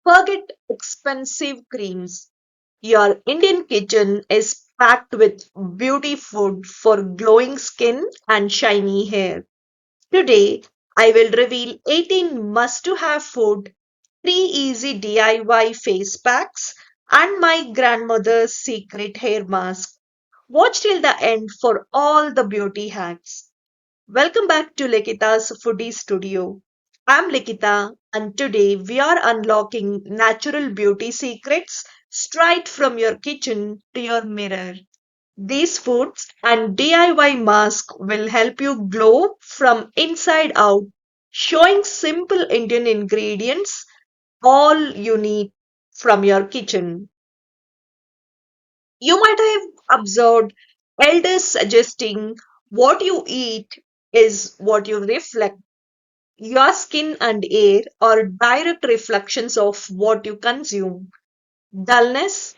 Forget expensive creams. Your Indian kitchen is packed with beauty food for glowing skin and shiny hair. Today, I will reveal 18 must to have food, 3 easy DIY face packs, and my grandmother's secret hair mask. Watch till the end for all the beauty hacks. Welcome back to Likita's Foodie Studio. I'm Likita, and today we are unlocking natural beauty secrets straight from your kitchen to your mirror. These foods and DIY mask will help you glow from inside out, showing simple Indian ingredients all you need from your kitchen. You might have observed elders suggesting what you eat is what you reflect. Your skin and air are direct reflections of what you consume. Dullness,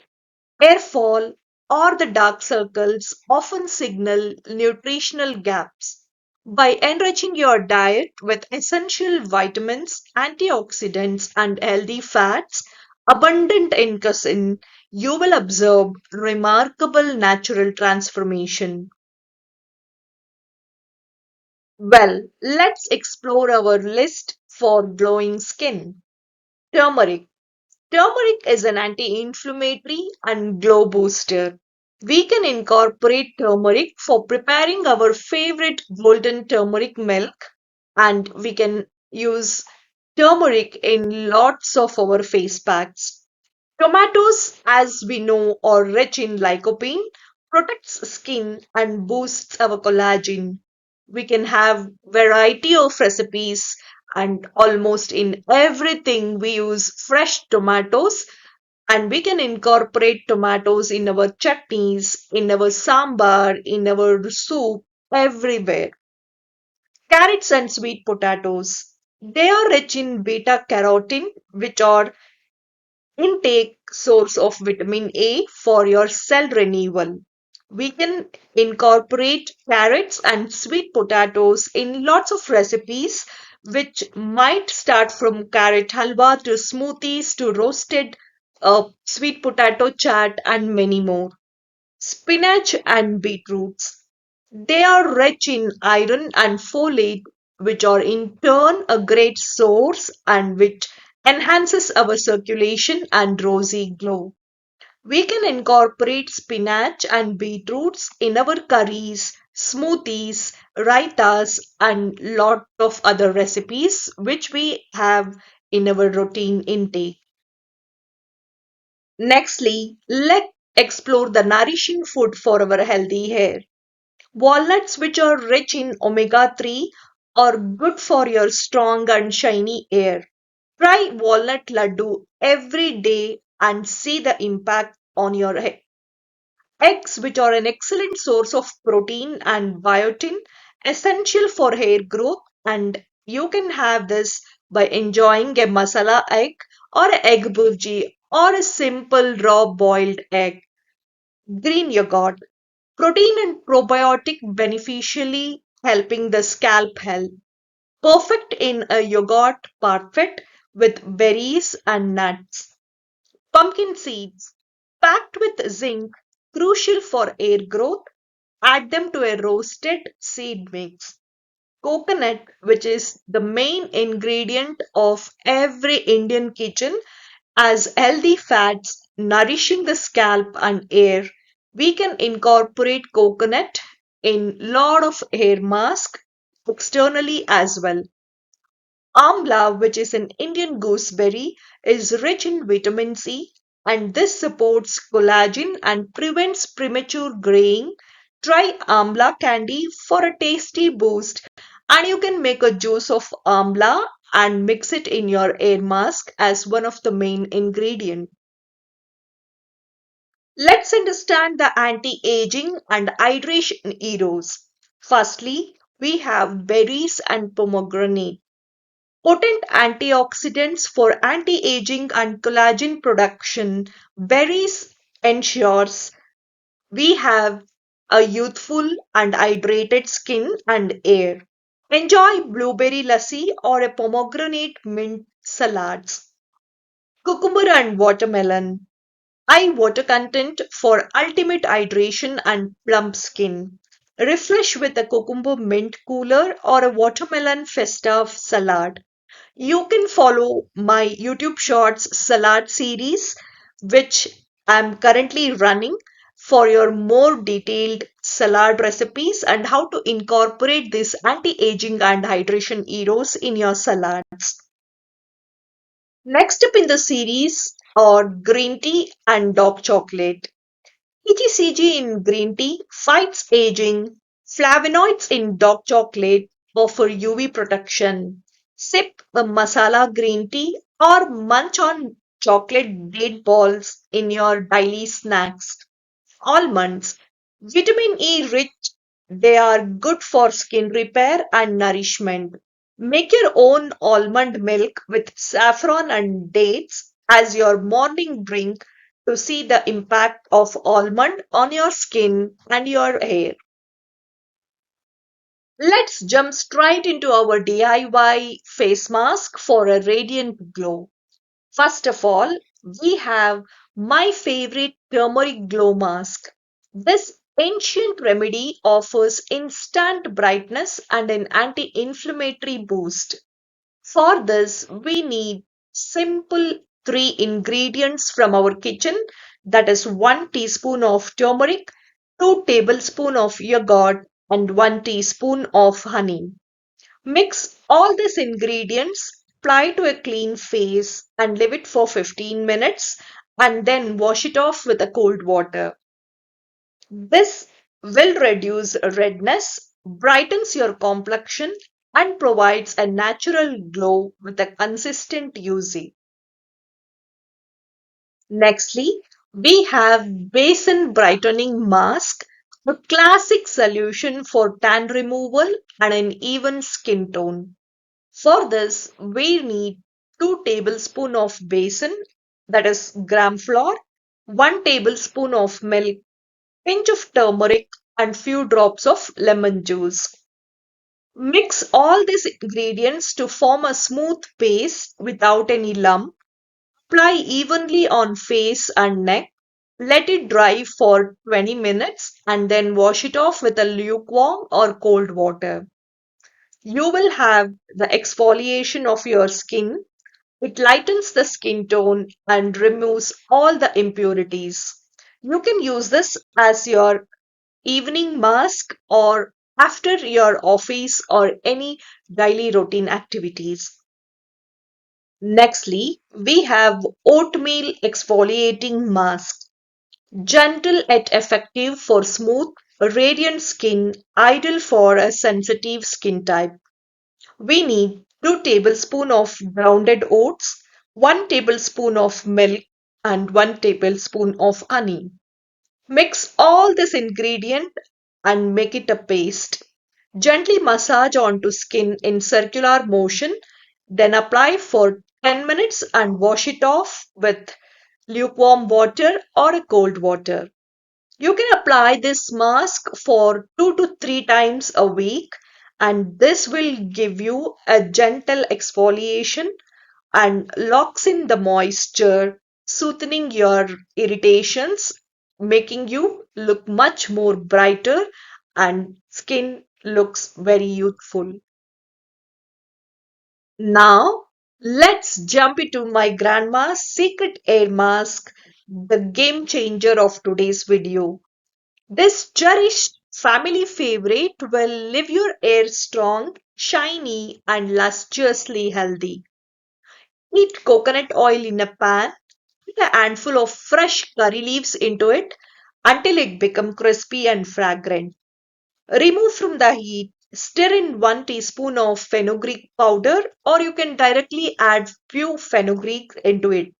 hair fall, or the dark circles often signal nutritional gaps. By enriching your diet with essential vitamins, antioxidants, and healthy fats abundant in cuisine, you will observe remarkable natural transformation. Well, let's explore our list for glowing skin. Turmeric. Turmeric is an anti-inflammatory and glow booster. We can incorporate turmeric for preparing our favorite golden turmeric milk, and we can use turmeric in lots of our face packs. Tomatoes, as we know, are rich in lycopene, protects skin and boosts our collagen. We can have variety of recipes and almost in everything we use fresh tomatoes and we can incorporate tomatoes in our chutneys, in our sambar, in our soup, everywhere. Carrots and sweet potatoes. They are rich in beta carotene, which are intake source of vitamin A for your cell renewal. We can incorporate carrots and sweet potatoes in lots of recipes, which might start from carrot halwa to smoothies to roasted sweet potato chaat and many more. Spinach and beetroots. They are rich in iron and folate, which are in turn a great source and which enhances our circulation and rosy glow. We can incorporate spinach and beetroots in our curries, smoothies, raitas, and lot of other recipes which we have in our routine intake. Nextly, let's explore the nourishing food for our healthy hair. Walnuts, which are rich in omega 3, are good for your strong and shiny hair. Try walnut laddu every day and see the impact on your hair. Eggs, which are an excellent source of protein and biotin, essential for hair growth, and you can have this by enjoying a masala egg or a egg burji or a simple raw boiled egg. Green yogurt. Protein and probiotic beneficially helping the scalp health. Perfect in a yogurt parfait with berries and nuts. Pumpkin seeds. Packed with zinc, crucial for hair growth. Add them to a roasted seed mix. Coconut, which is the main ingredient of every Indian kitchen, as healthy fats nourishing the scalp and hair, we can incorporate coconut in lot of hair mask externally as well. Amla, which is an Indian gooseberry, is rich in vitamin C and this supports collagen and prevents premature graying. Try amla candy for a tasty boost and you can make a juice of amla and mix it in your hair mask as one of the main ingredients. Let's understand the anti-aging and hydration heroes. Firstly, we have berries and pomegranate. Potent antioxidants for anti-aging and collagen production. Berries ensures we have a youthful and hydrated skin and hair. Enjoy blueberry lassi or a pomegranate mint salads. Cucumber and watermelon. Eye water content for ultimate hydration and plump skin. Refresh with a cucumber mint cooler or a watermelon festa salad. You can follow my YouTube Shorts salad series, which I'm currently running for your more detailed salad recipes and how to incorporate these anti-aging and hydration heroes in your salads. Next up in the series are green tea and dark chocolate. EGCG in green tea fights aging. Flavonoids in dark chocolate offer UV protection. Sip a masala green tea or munch on chocolate date balls in your daily snacks. Almonds, vitamin E rich, they are good for skin repair and nourishment. Make your own almond milk with saffron and dates as your morning drink to see the impact of almond on your skin and your hair. Let's jump straight into our DIY face mask for a radiant glow. First of all, we have my favorite turmeric glow mask. This ancient remedy offers instant brightness and an anti inflammatory boost. For this, we need simple three ingredients from our kitchen, that is 1 teaspoon of turmeric, 2 tablespoons of yogurt, and 1 teaspoon of honey. Mix all these ingredients, apply to a clean face, and leave it for 15 minutes and then wash it off with a cold water. This will reduce redness, brightens your complexion, and provides a natural glow with a consistent usage. Nextly, we have Basin Brightening Mask, a classic solution for tan removal and an even skin tone. For this, we need 2 tablespoons of basin, that is gram flour, 1 tablespoon of milk, pinch of turmeric, and few drops of lemon juice. Mix all these ingredients to form a smooth paste without any lump. Apply evenly on face and neck. Let it dry for 20 minutes and then wash it off with a lukewarm or cold water. You will have the exfoliation of your skin. It lightens the skin tone and removes all the impurities. You can use this as your evening mask or after your office or any daily routine activities. Nextly, we have oatmeal exfoliating mask. Gentle yet effective for smooth, radiant skin, ideal for a sensitive skin type. We need 2 tablespoons of grounded oats, 1 tablespoon of milk, and 1 tablespoon of honey. Mix all this ingredient and make it a paste. Gently massage onto skin in circular motion, then apply for 10 minutes and wash it off with lukewarm water or a cold water. You can apply this mask for 2 to 3 times a week, and this will give you a gentle exfoliation and locks in the moisture, soothing your irritations, making you look much more brighter and skin looks very youthful. Now, let's jump into my grandma's secret air mask, the game changer of today's video. This cherished family favorite will leave your hair strong, shiny, and lusciously healthy. Heat coconut oil in a pan, put a handful of fresh curry leaves into it until it becomes crispy and fragrant. Remove from the heat, stir in 1 teaspoon of fenugreek powder, or you can directly add few fenugreek into it.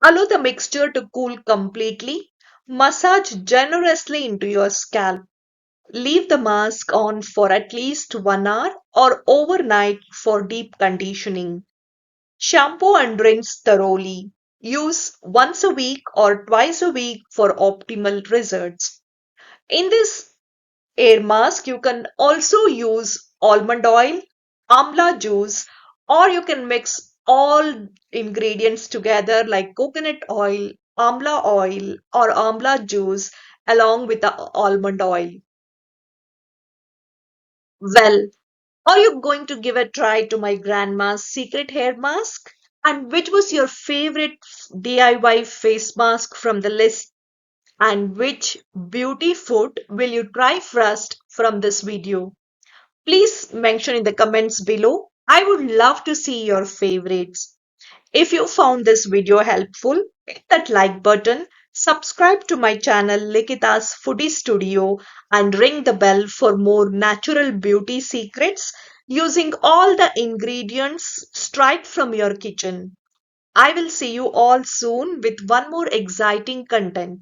Allow the mixture to cool completely. Massage generously into your scalp. Leave the mask on for at least 1 hour or overnight for deep conditioning. Shampoo and rinse thoroughly. Use once a week or twice a week for optimal results. In this air mask, you can also use almond oil, amla juice, or you can mix all ingredients together like coconut oil, amla oil, or amla juice along with the almond oil. Well, are you going to give a try to my grandma's secret hair mask? And which was your favorite DIY face mask from the list? And which beauty food will you try first from this video? Please mention in the comments below. I would love to see your favorites. If you found this video helpful, hit that like button, subscribe to my channel Likita's Foodie Studio, and ring the bell for more natural beauty secrets using all the ingredients straight from your kitchen. I will see you all soon with one more exciting content.